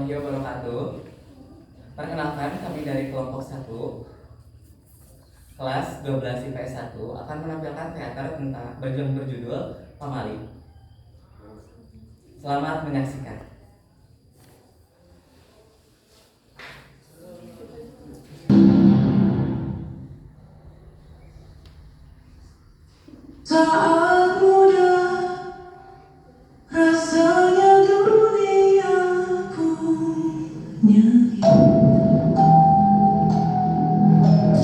warahmatullahi wabarakatuh. Perkenalkan, kami dari kelompok 1 kelas 12 IPS 1 akan menampilkan teater tentang berjudul Pamali. Selamat menyaksikan. Saat muda rasanya dunia punya.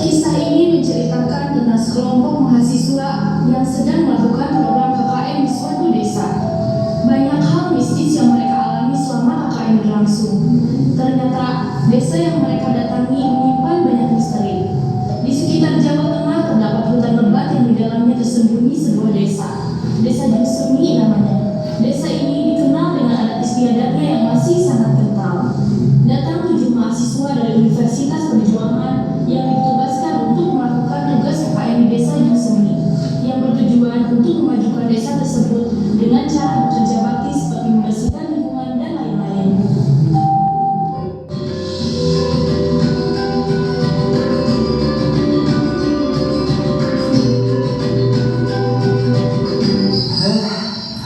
Kisah ini menceritakan tentang sekelompok mahasiswa yang sedang melakukan program KKN di suatu desa. Banyak hal mistis yang mereka alami selama KKN berlangsung. Ternyata desa yang mereka datangi menyimpan banyak misteri. Di sekitar Jawa Tengah terdapat hutan lebat yang di dalamnya tersembunyi sebuah desa. Desa Jungsemi namanya. Desa ini dikenal dengan adat istiadatnya yang masih sangat kental. Datang 7 mahasiswa dari Universitas Perjuangan yang ditugaskan untuk melakukan tugas KKN di desa Jungsemi yang bertujuan untuk memajukan desa tersebut dengan cara bekerja bakti seperti membersihkan lingkungan dan lain-lain.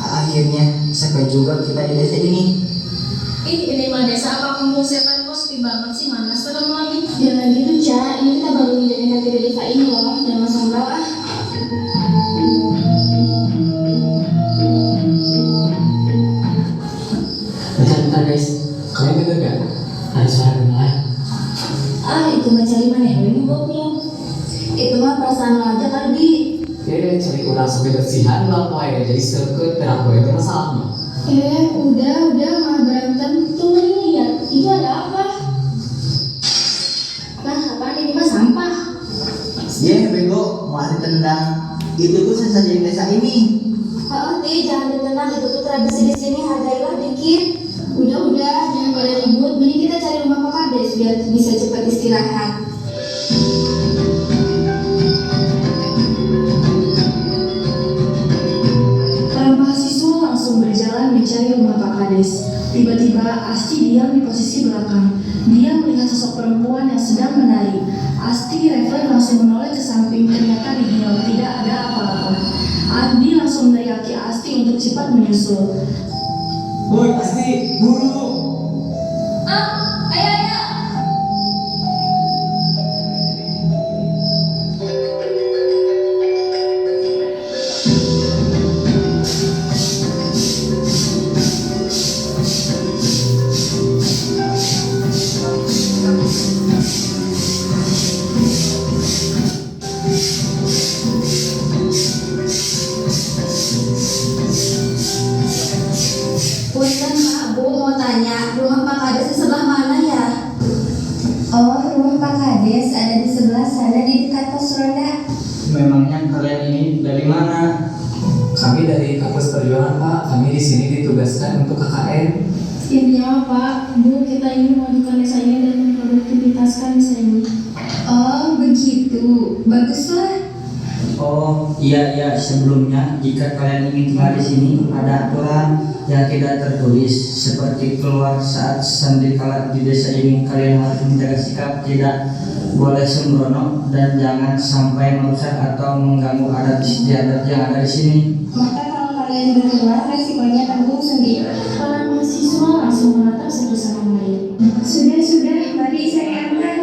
Akhirnya sampai juga kita di desa ini. Ini mah desa apa kampung setan kok sepi banget sih, mana serem lagi. Jangan gitu, Ca. Ini kita baru menjadi kaki di desa ini loh, dan mas ngobrol ah. Bentar guys, kalian denger gak? Ada suara gemelan. Itu mah cari mana ya, ini goblok. Itu mah perasaan lo aja kali, Di. Cari orang sampai bersihan lah poe, jadi seket terang poe itu masalahnya. Udah malah berantem. Tunggu ini lihat, itu ada apa? Nah, apaan ini mah sampah. Bego, mau ditendang. Itu tuh saja di desa ini. Ti, jangan ditendang, itu tuh tradisi di sini, hargailah dikit. Udah, jangan pada ribut. Mending kita cari rumah Pak Kades biar bisa cepat istirahat. Para mahasiswa langsung berjalan mencari rumah Pak Kades. Tiba-tiba Asti diam di posisi belakang. Dia melihat sosok perempuan yang sedang menari. Asti refleks langsung menoleh ke samping. Ternyata di beliau tidak ada apa-apa. Andi langsung meneriaki Asti untuk cepat menyusul. Woi Asti, buru! Ayo. Punten Pak, Bu mau tanya, rumah Pak Kades di sebelah mana ya? Oh, rumah Pak Kades ada di sebelah sana di dekat pos ronda. Memangnya kalian ini dari mana? Kami dari kampus perjuangan Pak, kami di sini ditugaskan untuk KKN. Iya Pak, Bu, kita ini memajukan desa ini dan memproduktivitaskan desa ini. Oh, begitu. Baguslah. Oh iya, sebelumnya jika kalian ingin tinggal di sini ada aturan yang tidak tertulis seperti keluar saat sandikala di desa ini. Kalian harus menjaga sikap, tidak boleh sembrono dan jangan sampai merusak atau mengganggu adat istiadat yang ada di sini. Maka kalau kalian berdua resikonya tanggung sendiri. Para mahasiswa langsung menatap satu sama lain. Sudah, mari saya antar.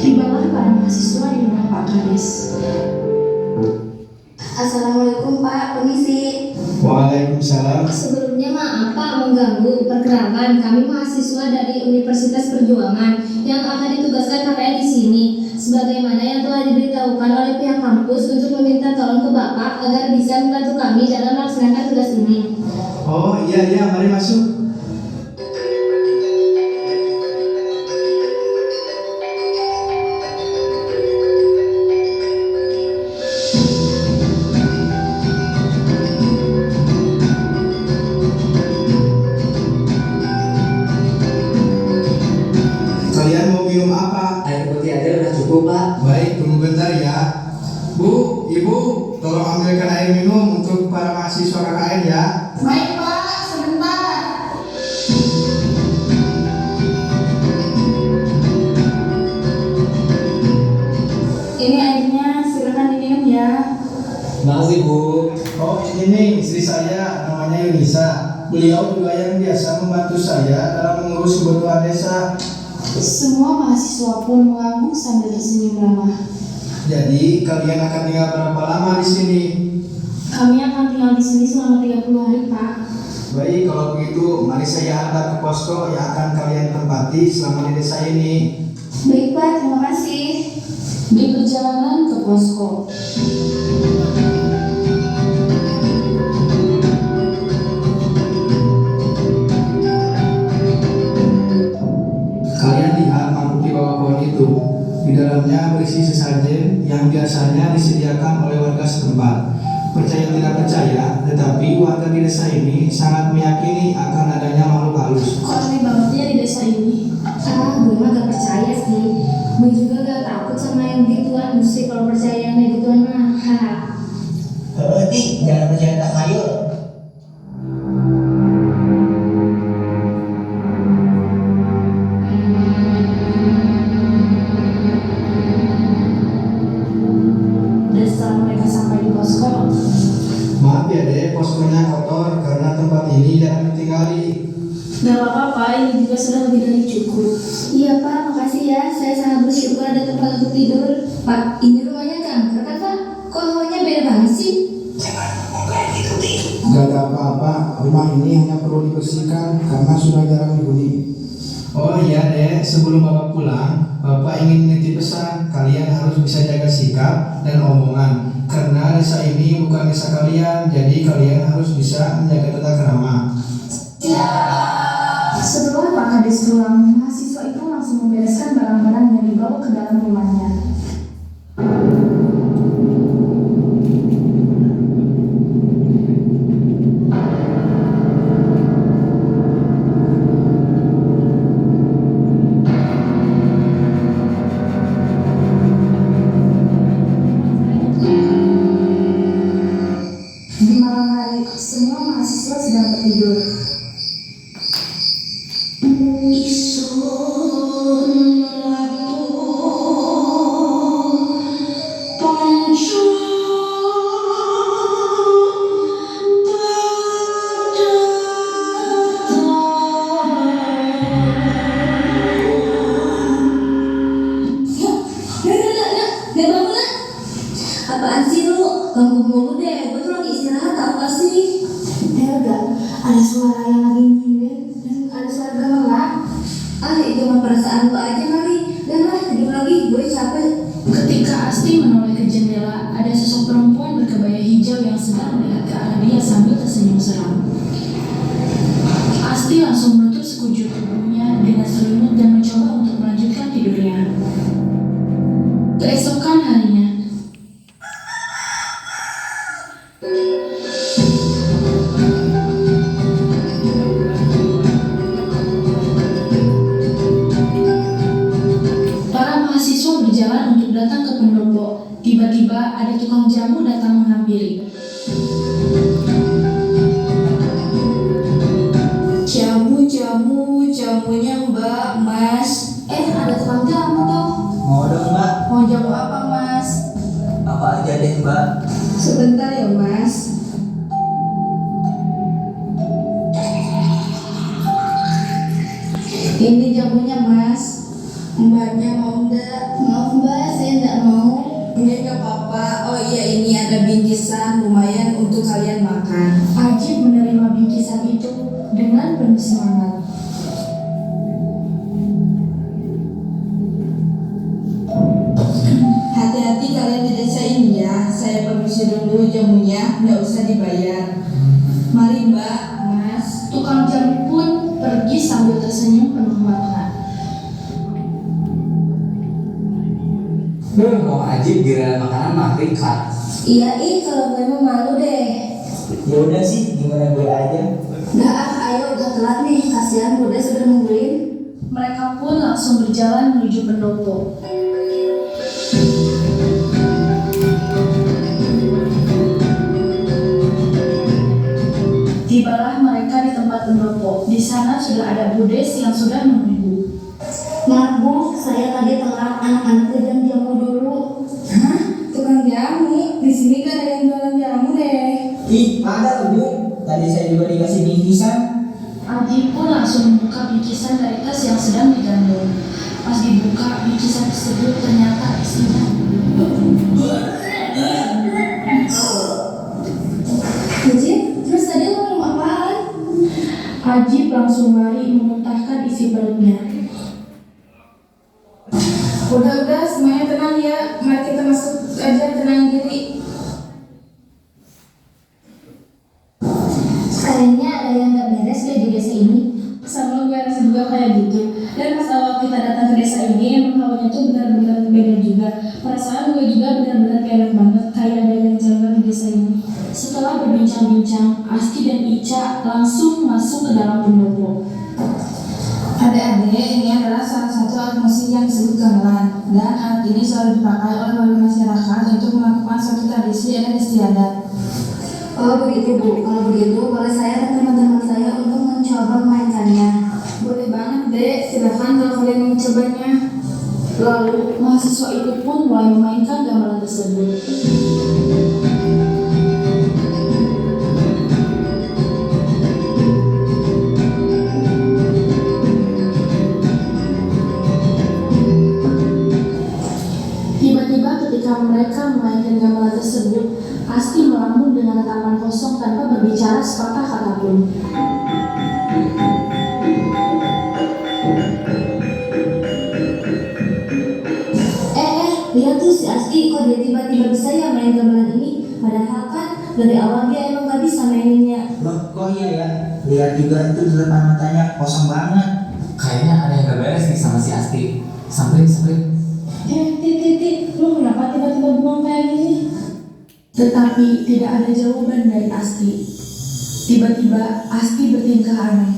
Tibalah para mahasiswa di rumah Pak Kades. Assalamualaikum Pak, permisi. Waalaikumsalam. Sebelumnya maaf Pak mengganggu. Perkenalkan, kami mahasiswa dari Universitas Perjuangan yang akan ditugaskan KKN di sini. Sebagaimana yang telah diberitahukan oleh pihak kampus untuk meminta tolong ke Bapak agar bisa membantu kami dalam melaksanakan tugas ini. Oh iya, mari masuk. Kalian mau minum apa? Air putih aja udah cukup Pak. Baik, tunggu bentar ya. Bu, Ibu, tolong ambilkan air minum untuk para mahasiswa KKN ya. Baik Pak, sebentar. Ini airnya, silakan diminum ya. Makasih Bu. Oh ini nih istri saya namanya Yunisa. Beliau juga yang biasa membantu saya dalam mengurus kebutuhan desa. Semua mahasiswa pun mengangguk sambil tersenyum ramah. Jadi kalian akan tinggal berapa lama di sini? Kami akan tinggal di sini selama 30 hari, Pak. Baik, kalau begitu mari saya antar ke posko yang akan kalian tempati selama di desa ini. Baik Pak, terima kasih. Di perjalanan ke posko, Kalian lihat mangkuk di bawah pohon itu. Di dalamnya berisi sesajen yang biasanya disediakan oleh warga setempat. Percaya tidak percaya, tetapi warga di desa ini sangat meyakini akan adanya makhluk halus. kok aneh banget ya di desa ini? Gue mah gak percaya sih. Gue juga gak takut sama yang begituan. Mesti kalau percaya yang kayak gituan mah. Jangan percaya takhayul. Dan setelah mereka sampai di posko, Maaf ya deh, poskonya kotor karena tempat ini jarang ditinggali. gak apa-apa, ini juga sudah lebih dari cukup. Iya Pak, makasih ya. Saya sangat bersyukur ada tempat untuk tidur. Pak, ini rumahnya kanker kan Pak? Kok hawanya beda banget sih? Gak ada apa-apa, rumah ini hanya perlu dibersihkan karena sudah jarang dihuni. Oh iya deh, sebelum Bapak pulang, Bapak ingin menitip pesan. Kalian harus bisa jaga sikap dan omongan. Karena desa ini bukan desa kalian, jadi kalian harus bisa menjaga tata krama. Setelah Pak Kades pulang, mahasiswa itu langsung membereskan barang-barang yang dibawa ke dalam rumahnya. Di malam hari, semua mahasiswa sedang tertidur. Apaan sih lu? Ganggu mulu deh. Gue tuh lagi istirahat tau gak sih? Enggak, ada suara yang lagi nyilir dan ada suara gamelan. Itu mah perasaan lu aja kali. Dan lah tidur lagi, gue capek. Ketika Asti menoleh ke jendela, ada sosok perempuan berkebaya hijau yang sedang melihat ke arah dia sambil tersenyum seram. Asti langsung menutup sekujur tubuhnya dengan selimut dan mencoba untuk melanjutkan tidurnya. Keesokan harinya, para mahasiswa berjalan untuk datang ke pendopo. Tiba-tiba ada tukang jamu datang menghampiri. Jamunya Mbak, Mas. Ada tukang jamu tuh. Mau dong Mbak? Mau jamu apa, Mas? Apa aja deh Mbak? Sebentar ya, Mas. Ini jamunya, Mas. Mbaknya mau enggak? Maaf Mbak, saya nggak mau. Ini enggak apa-apa. Oh iya, ini ada bingkisan lumayan untuk kalian makan. Ajib menerima bingkisan itu dengan penuh semangat. Hati-hati kalian di desa ini ya. Saya permisi dulu jamunya, nggak usah dibayar. Mari Mbak, Mas. Tukang jamu pun pergi sambil tersenyum penuh makna. Kok Ajib giliran makanan makin kak. Iya kalau gue mah malu deh. Ya udah sih, gimana gue aja. Ayo udah telat nih. Kasihan udah sudah nungguin. Mereka pun langsung berjalan menuju pendopo. sudah ada Bu Des yang sudah menunggu. Maaf Bu, saya tadi telat, anak-anak jajan jamu dulu. Hah? Tukang jamu? Di sini kan ada yang jualan jamu deh. Ih, ada Bu. Tadi saya juga dikasih bingkisan. Aji pun langsung membuka bingkisan dari tas yang sedang digandeng. Pas dibuka, bingkisan tersebut ternyata isinya. Najib, terus tadi lo minum apaan? Ajib langsung lari memuntahkan isi perutnya. Udah, semuanya tenang ya. Mari kita masuk aja, tenang diri. Kayaknya ada yang gak beres deh di desa ini. Sama gue rasa juga kayak gitu. Dan pas awal kita datang ke desa ini, emang hawanya tuh benar-benar beda juga. Perasaan gue juga benar-benar kayak enak banget, kayak ada yang jalan di desa ini. Setelah berbincang-bincang, Asti dan Ica langsung masuk ke dalam pendopo. Adik-adik, ini adalah salah satu alat musik yang disebut gamelan. Dan alat ini selalu dipakai oleh warga masyarakat untuk melakukan suatu tradisi adat istiadat. Oh begitu Bu, kalau begitu boleh saya dan teman-teman saya untuk mencoba memainkannya. Boleh banget dek, silakan kalau kalian mau mencobanya. Lalu, mahasiswa itu pun mulai memainkan gamelan tersebut. Tiba-tiba ketika mereka memainkan gamelan tersebut, Asti melamun dengan tatapan kosong tanpa berbicara sepatah kata pun. Lihat tuh si Asti kok dia tiba-tiba bisa ya main gamelan ini. Padahal kan dari awal dia emang gak bisa maininnya. Loh, kok iya ya? Lihat juga itu di depan matanya kosong banget. Kayaknya ada yang gak beres nih sama si Asti. Sampai. Tit, lu kenapa tiba-tiba bengong kayak gini? Tetapi tidak ada jawaban dari Asti. Tiba-tiba Asti bertingkah aneh.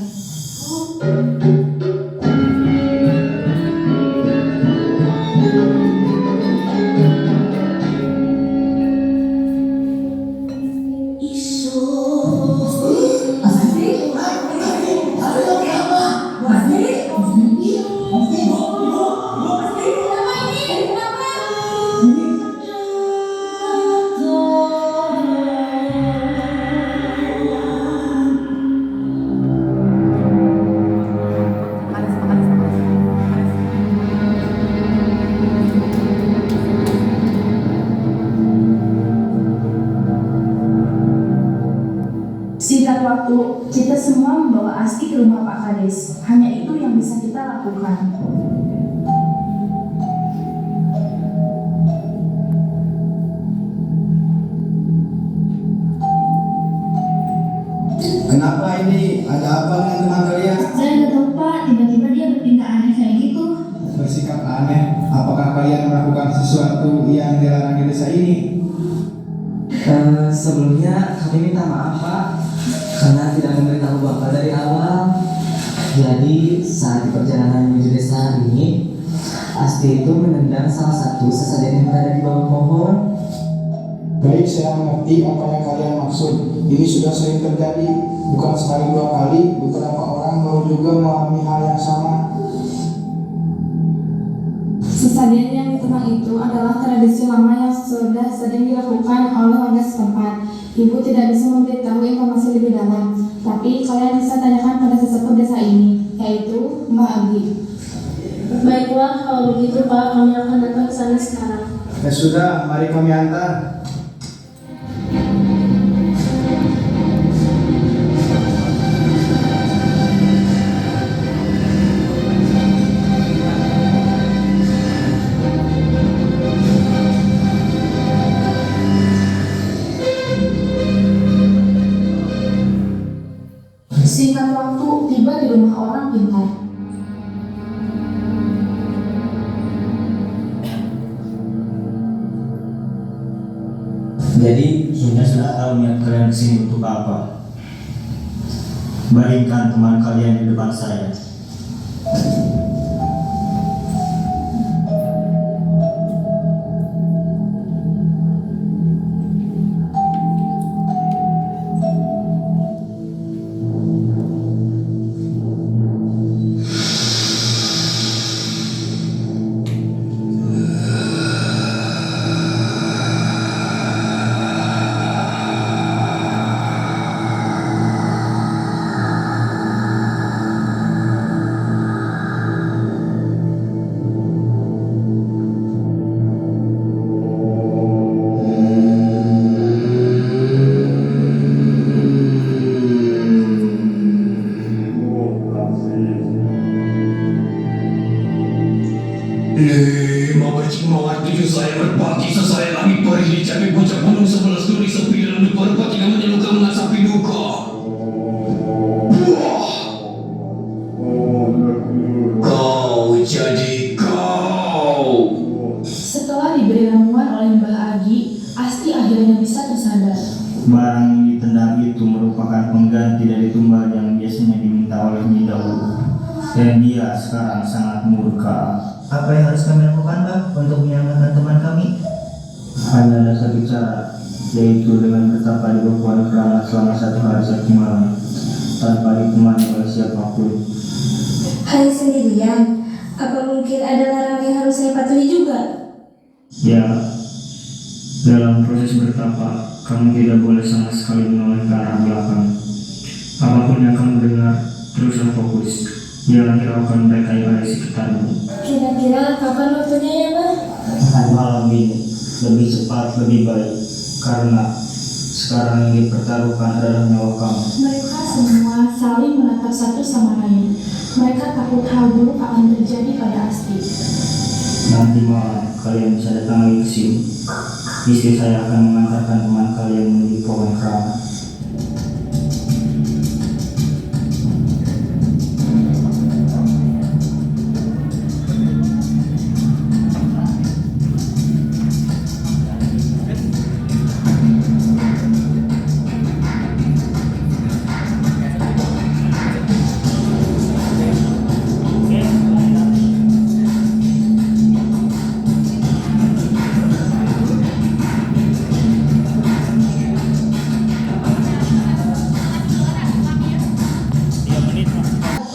Singkat waktu, kita semua membawa Asti ke rumah Pak Kades. Hanya itu yang bisa kita lakukan. Kenapa ini? Ada apa dengan teman kalian? Saya nggak tahu Pak, tiba-tiba dia bertingkah aneh kayak gitu. Bersikap aneh. Apakah kalian melakukan sesuatu yang dilarang di desa ini? Sebelumnya kami minta maaf Pak karena tidak memberitahu Bapak dari awal. Jadi saat di perjalanan menuju desa ini, Asti itu menendang salah satu sesajen yang berada di bawah pohon. Baik, saya mengerti apa yang kalian maksud. Ini sudah sering terjadi, bukan sekali dua kali. Beberapa orang baru juga mengalami hal yang sama. Sesajen yang ditendang itu adalah tradisi lama yang sudah sering dilakukan oleh warga setempat. Ibu tidak bisa memberitahu informasi lebih dalam, tapi kalian bisa tanyakan pada sesepuh desa ini, yaitu Mbak Abi. Baiklah, kalau begitu Pak, kami akan datang ke sana sekarang. Ya sudah, mari kami antar. Singkat waktu, tiba di rumah orang pintar. Jadi, Bunda sudah tahu niat kalian kesini untuk apa. Baringkan teman kalian di depan saya. namanya luka mengasapi duka. Wah. Kau jadi kau. Setelah diberi ramuan oleh Mbah Agi, Asti akhirnya bisa tersadar. Barang yang ditendang itu merupakan pengganti dari tumbal yang biasanya diminta oleh Nyi Daud. Dan dia sekarang sangat murka. Apa yang harus kami lakukan, Pak, untuk menyelamatkan teman kami? Hanya ada satu cara, yaitu dengan bertapa di bekuan keramat selama 1 hari 1 malam, tanpa ditemani oleh siapapun. Hanya sendirian? Apa mungkin ada larangan yang harus saya patuhi juga? Ya, dalam proses bertapa, kamu tidak boleh sama sekali menoleh ke arah belakang. Apapun yang kamu dengar, teruslah fokus. Jangan hiraukan mereka yang ada di sekitarmu. Kira-kira kapan waktunya ya, Mbak? Malam ini lebih cepat lebih baik, karena sekarang yang dipertaruhkan adalah nyawa kamu. Mereka semua saling menatap satu sama lain. Mereka takut hal buruk akan terjadi pada Asti. Nanti malam kalian bisa datang lagi ke sini. Istri saya akan mengantarkan teman kalian menuju pohon keramat.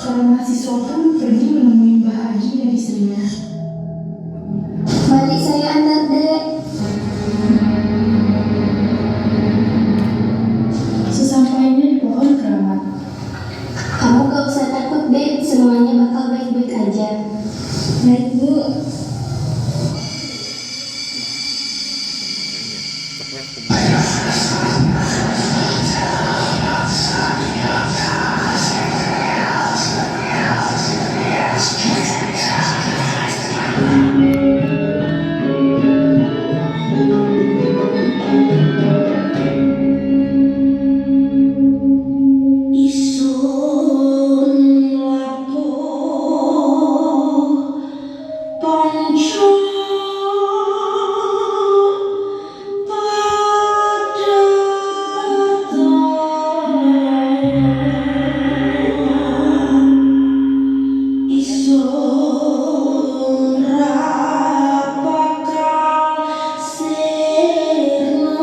Para mahasiswa pun pergi menemui Mbah Agi dan istrinya. Mari saya antar, Dek. Sesampainya di pohon keramat, Kamu gak usah takut, Dek. Semuanya bakal baik-baik aja. Baik, Bu. Isun lapo panco pada isun rapakan sirno.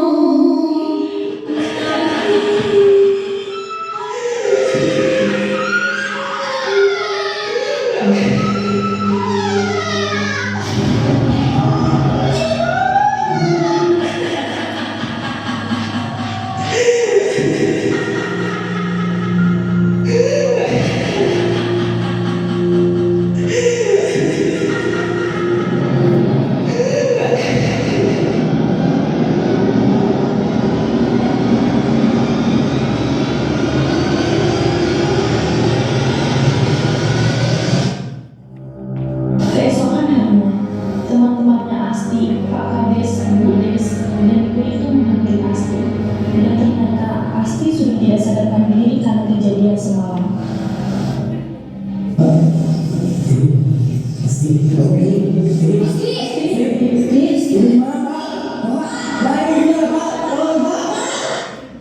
keesokan harinya, teman-temannya Asti, Pak Kades, Bu Des, dan Ibu itu memanggil Asti. Dan ternyata Asti sudah tidak sadarkan diri karena kejadian semalam.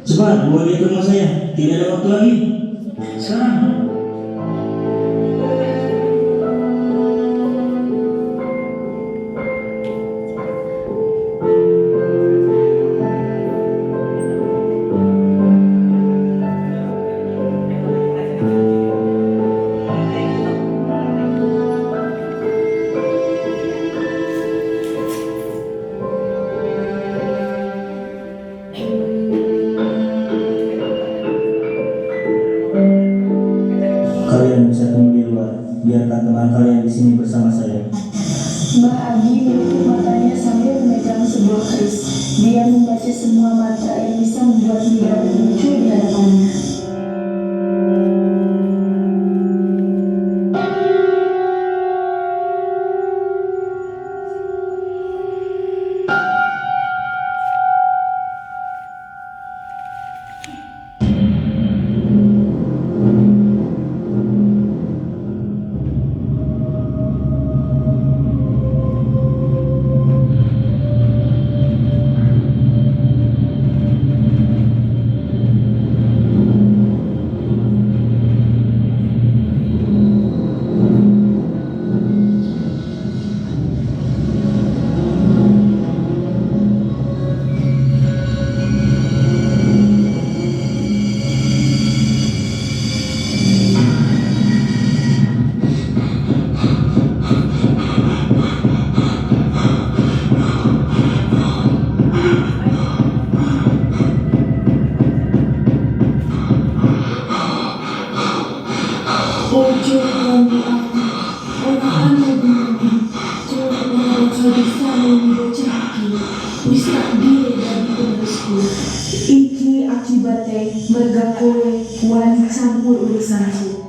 Cepat, bawa dia ke rumah saya. Tidak ada waktu lagi. Sekarang. Kalian bisa tunggu di luar. Biarkan teman kalian di sini bersama saya. Mbah Agi menutup matanya sambil memegang sebuah keris. Dia membaca semua mantra yang bisa membuat Nidau muncul di hadapannya. kewajiban teh merga kowe wani campur urusanku.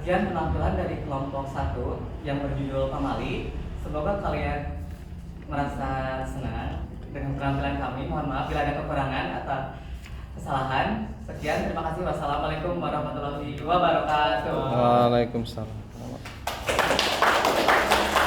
Sekian penampilan dari kelompok 1 yang berjudul Pamali. Semoga kalian merasa senang dengan penampilan kami. Mohon maaf bila ada kekurangan atau kesalahan. Sekian, terima kasih. Wassalamualaikum warahmatullahi wabarakatuh. Waalaikumsalam.